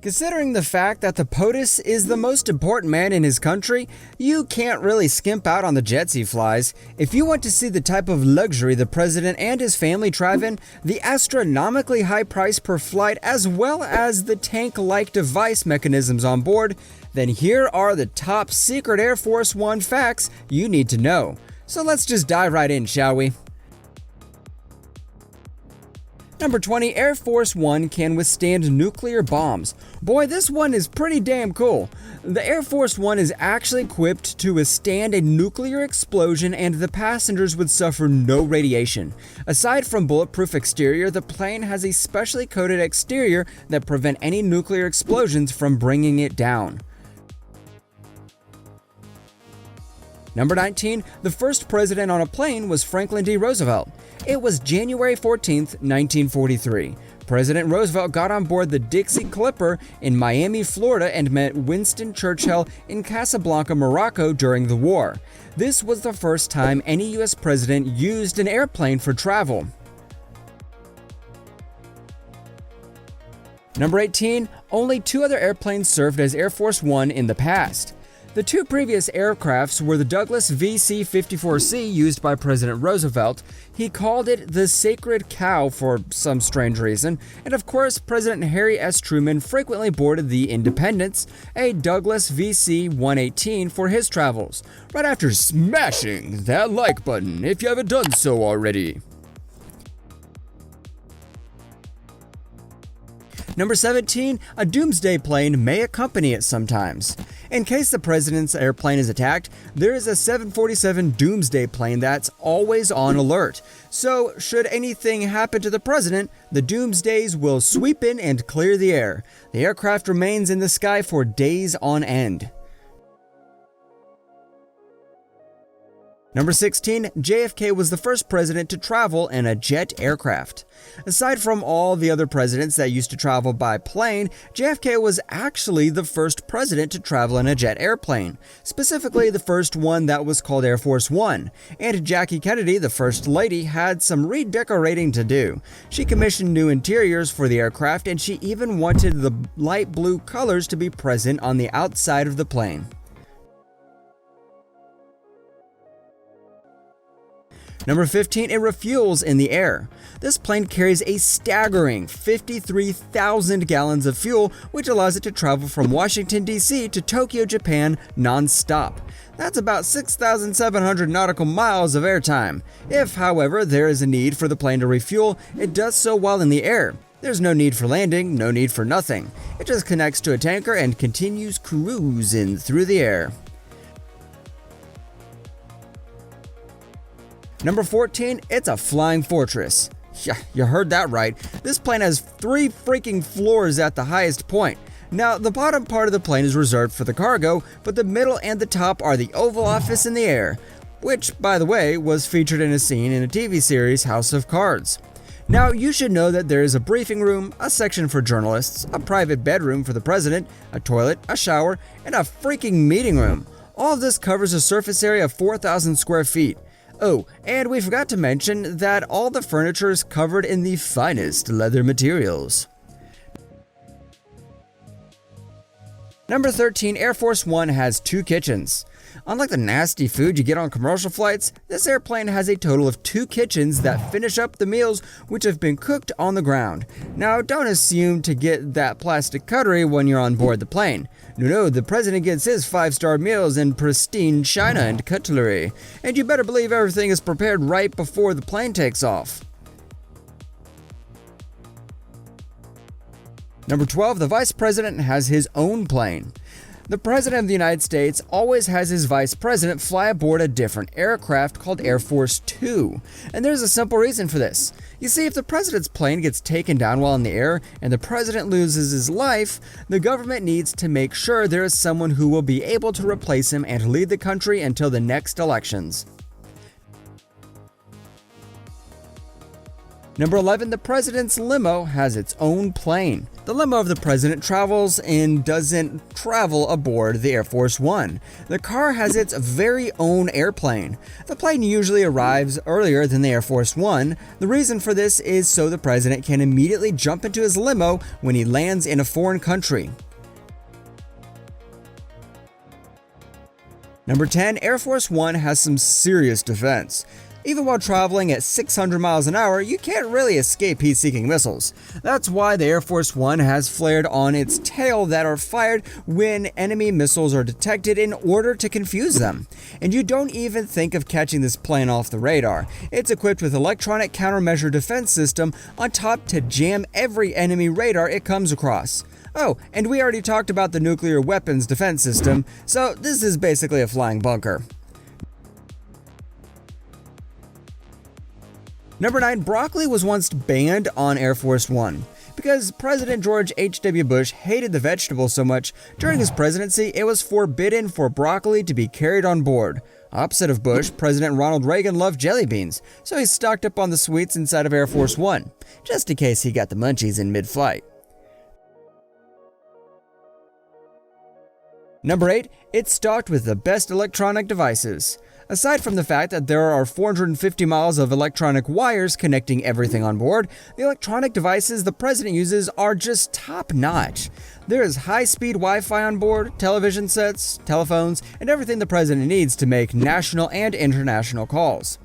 Considering the fact that the POTUS is the most important man in his country, you can't really skimp out on the jets he flies. If you want to see the type of luxury the president and his family drive in, the astronomically high price per flight, as well as the tank-like device mechanisms on board, then here are the top secret Air Force One facts you need to know. So let's just dive right in, shall we? Number 20, Air Force One can withstand nuclear bombs. Boy, this one is pretty damn cool. The Air Force One is actually equipped to withstand a nuclear explosion, and the passengers would suffer no radiation. Aside from bulletproof exterior, the plane has a specially coated exterior that prevent any nuclear explosions from bringing it down. Number 19, the first president on a plane was Franklin D. Roosevelt. It was January 14, 1943. President Roosevelt got on board the Dixie Clipper in Miami, Florida, and met Winston Churchill in Casablanca, Morocco during the war. This was the first time any U.S. president used an airplane for travel. Number 18, only two other airplanes served as Air Force One in the past. The two previous aircrafts were the Douglas VC-54C used by President Roosevelt. He called it the Sacred Cow for some strange reason, and of course President Harry S. Truman frequently boarded the Independence, a Douglas VC-118, for his travels, right after smashing that like button if you haven't done so already. Number 17, a doomsday plane may accompany it sometimes. In case the president's airplane is attacked, there is a 747 doomsday plane that's always on alert. So, should anything happen to the president, the doomsdays will sweep in and clear the air. The aircraft remains in the sky for days on end. Number 16, JFK was the first president to travel in a jet aircraft. Aside from all the other presidents that used to travel by plane, JFK was actually the first president to travel in a jet airplane, specifically the first one that was called Air Force One. And Jackie Kennedy, the first lady, had some redecorating to do. She commissioned new interiors for the aircraft, and she even wanted the light blue colors to be present on the outside of the plane. Number 15, it refuels in the air. This plane carries a staggering 53,000 gallons of fuel, which allows it to travel from Washington, D.C. to Tokyo, Japan non-stop. That's about 6,700 nautical miles of airtime. If, however, there is a need for the plane to refuel, it does so while in the air. There's no need for landing, no need for nothing. It just connects to a tanker and continues cruising through the air. Number 14, it's a flying fortress. Yeah, you heard that right. This plane has 3 freaking floors at the highest point. Now, the bottom part of the plane is reserved for the cargo, but the middle and the top are the Oval Office in the air, which, by the way, was featured in a scene in a TV series, House of Cards. Now, you should know that there is a briefing room, a section for journalists, a private bedroom for the president, a toilet, a shower, and a freaking meeting room. All of this covers a surface area of 4,000 square feet. Oh, and we forgot to mention that all the furniture is covered in the finest leather materials. Number 13, Air Force One has 2 kitchens. Unlike the nasty food you get on commercial flights, this airplane has a total of 2 kitchens that finish up the meals which have been cooked on the ground. Now, don't assume to get that plastic cutlery when you're on board the plane. No, the president gets his 5-star meals in pristine china and cutlery, and you better believe everything is prepared right before the plane takes off. Number 12, the vice president has his own plane. The President of the United States always has his Vice President fly aboard a different aircraft called Air Force Two, and there's a simple reason for this. You see, if the President's plane gets taken down while in the air and the President loses his life, the government needs to make sure there is someone who will be able to replace him and lead the country until the next elections. Number 11, the president's limo has its own plane. The limo of the president travels and doesn't travel aboard the Air Force One. The car has its very own airplane. The plane usually arrives earlier than the Air Force One. The reason for this is so the president can immediately jump into his limo when he lands in a foreign country. Number 10, Air Force One has some serious defense. Even while traveling at 600 miles an hour, you can't really escape heat-seeking missiles. That's why the Air Force One has flared on its tail that are fired when enemy missiles are detected in order to confuse them. And you don't even think of catching this plane off the radar. It's equipped with electronic countermeasure defense system on top to jam every enemy radar it comes across. Oh, and we already talked about the nuclear weapons defense system, so this is basically a flying bunker. Number 9, broccoli was once banned on Air Force One. Because President George H.W. Bush hated the vegetable so much, during his presidency, it was forbidden for broccoli to be carried on board. Opposite of Bush, President Ronald Reagan loved jelly beans, so he stocked up on the sweets inside of Air Force One, just in case he got the munchies in mid-flight. Number 8, it's stocked with the best electronic devices. Aside from the fact that there are 450 miles of electronic wires connecting everything on board, the electronic devices the president uses are just top-notch. There is high-speed Wi-Fi on board, television sets, telephones, and everything the president needs to make national and international calls.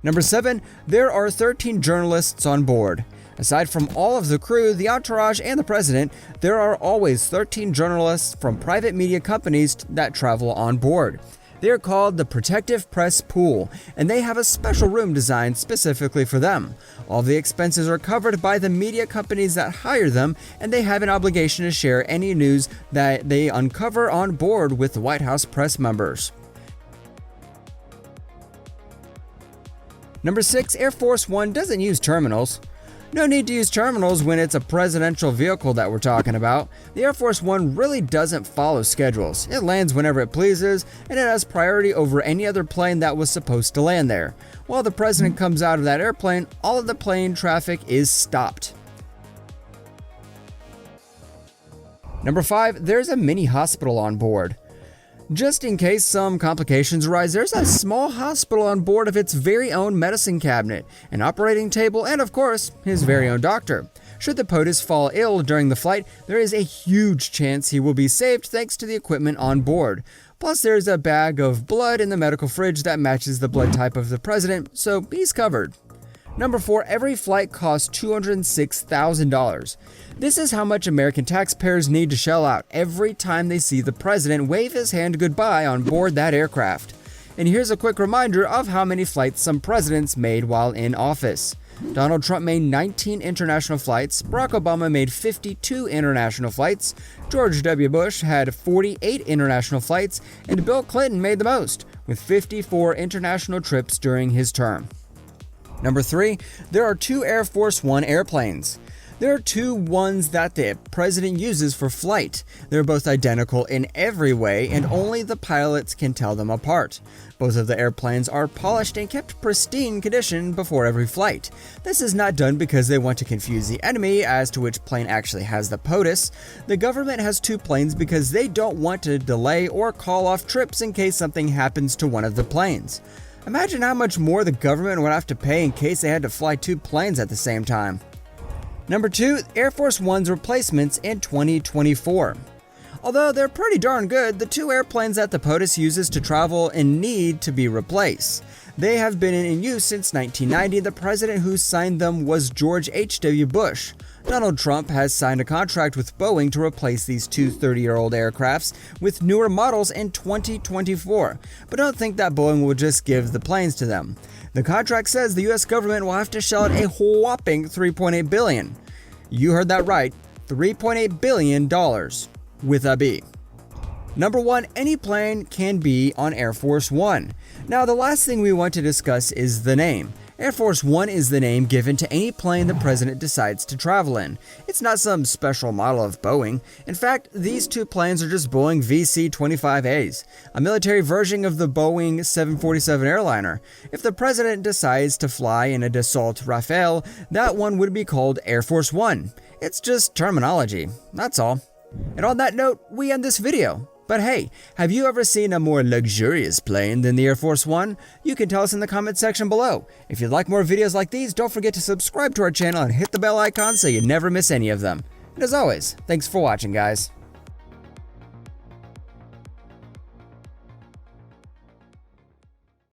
Number 7, there are 13 journalists on board. Aside from all of the crew, the entourage, and the president, there are always 13 journalists from private media companies that travel on board. They are called the Protective Press Pool, and they have a special room designed specifically for them. All the expenses are covered by the media companies that hire them, and they have an obligation to share any news that they uncover on board with the White House press members. Number 6, Air Force One doesn't use terminals. No need to use terminals when it's a presidential vehicle that we're talking about. The Air Force One really doesn't follow schedules. It lands whenever it pleases, and it has priority over any other plane that was supposed to land there. While the president comes out of that airplane, all of the plane traffic is stopped. Number 5, there's a mini hospital on board. Just in case some complications arise, there's a small hospital on board of its very own medicine cabinet, an operating table, and of course, his very own doctor. Should the POTUS fall ill during the flight, there is a huge chance he will be saved thanks to the equipment on board. Plus, there's a bag of blood in the medical fridge that matches the blood type of the president, so he's covered. Number 4, every flight costs $206,000. This is how much American taxpayers need to shell out every time they see the president wave his hand goodbye on board that aircraft. And here's a quick reminder of how many flights some presidents made while in office. Donald Trump made 19 international flights, Barack Obama made 52 international flights, George W. Bush had 48 international flights, and Bill Clinton made the most, with 54 international trips during his term. Number 3, there are 2 Air Force One airplanes. There are 2 ones that the president uses for flight. They're both identical in every way, and only the pilots can tell them apart. Both of the airplanes are polished and kept pristine condition before every flight. This is not done because they want to confuse the enemy as to which plane actually has the POTUS. The government has 2 planes because they don't want to delay or call off trips in case something happens to one of the planes. Imagine how much more the government would have to pay in case they had to fly 2 planes at the same time. Number 2, Air Force One's replacements in 2024. Although they're pretty darn good, the 2 airplanes that the POTUS uses to travel in need to be replaced. They have been in use since 1990. The president who signed them was George H.W. Bush. Donald Trump has signed a contract with Boeing to replace these 2 30-year-old aircrafts with newer models in 2024, but don't think that Boeing will just give the planes to them. The contract says the U.S. government will have to shell out a whopping $3.8 billion. You heard that right, $3.8 billion with a B. Number 1, any plane can be on Air Force One. Now, the last thing we want to discuss is the name. Air Force One is the name given to any plane the president decides to travel in. It's not some special model of Boeing. In fact, these two planes are just Boeing VC-25As, a military version of the Boeing 747 airliner. If the president decides to fly in a Dassault Rafale, that one would be called Air Force One. It's just terminology, that's all. And on that note, we end this video. But hey, have you ever seen a more luxurious plane than the Air Force One? You can tell us in the comment section below. If you'd like more videos like these, don't forget to subscribe to our channel and hit the bell icon so you never miss any of them. And as always, thanks for watching, guys.